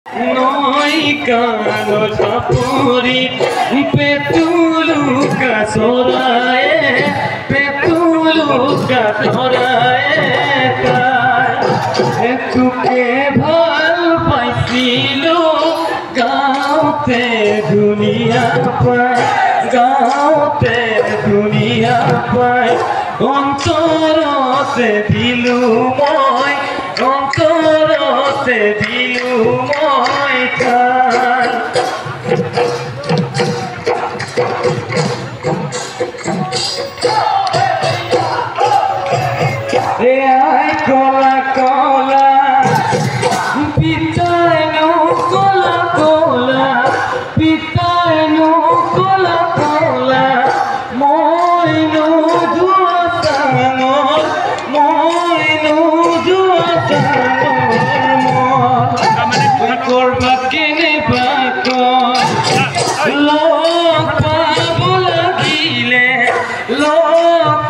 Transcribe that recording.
নয় কালো সাপুরি পেতুলুকা সরায় পেতুলুকা সরায় তোকে ভাল পাইছিল গাঁওতে দুনিয়া পায় গাঁওতে দুনিয়া পায় অন্তরতে দিলু মই অন্তরতে দিলু মই তার রে আই কলা কলা পিতায় নো কলা কলা পিতায় নো কলা কলা মই নো জুয়া সাঙর মই নো জুয়া সাঙর করবা কেনে বাক লোক পাব লাগিলে লোক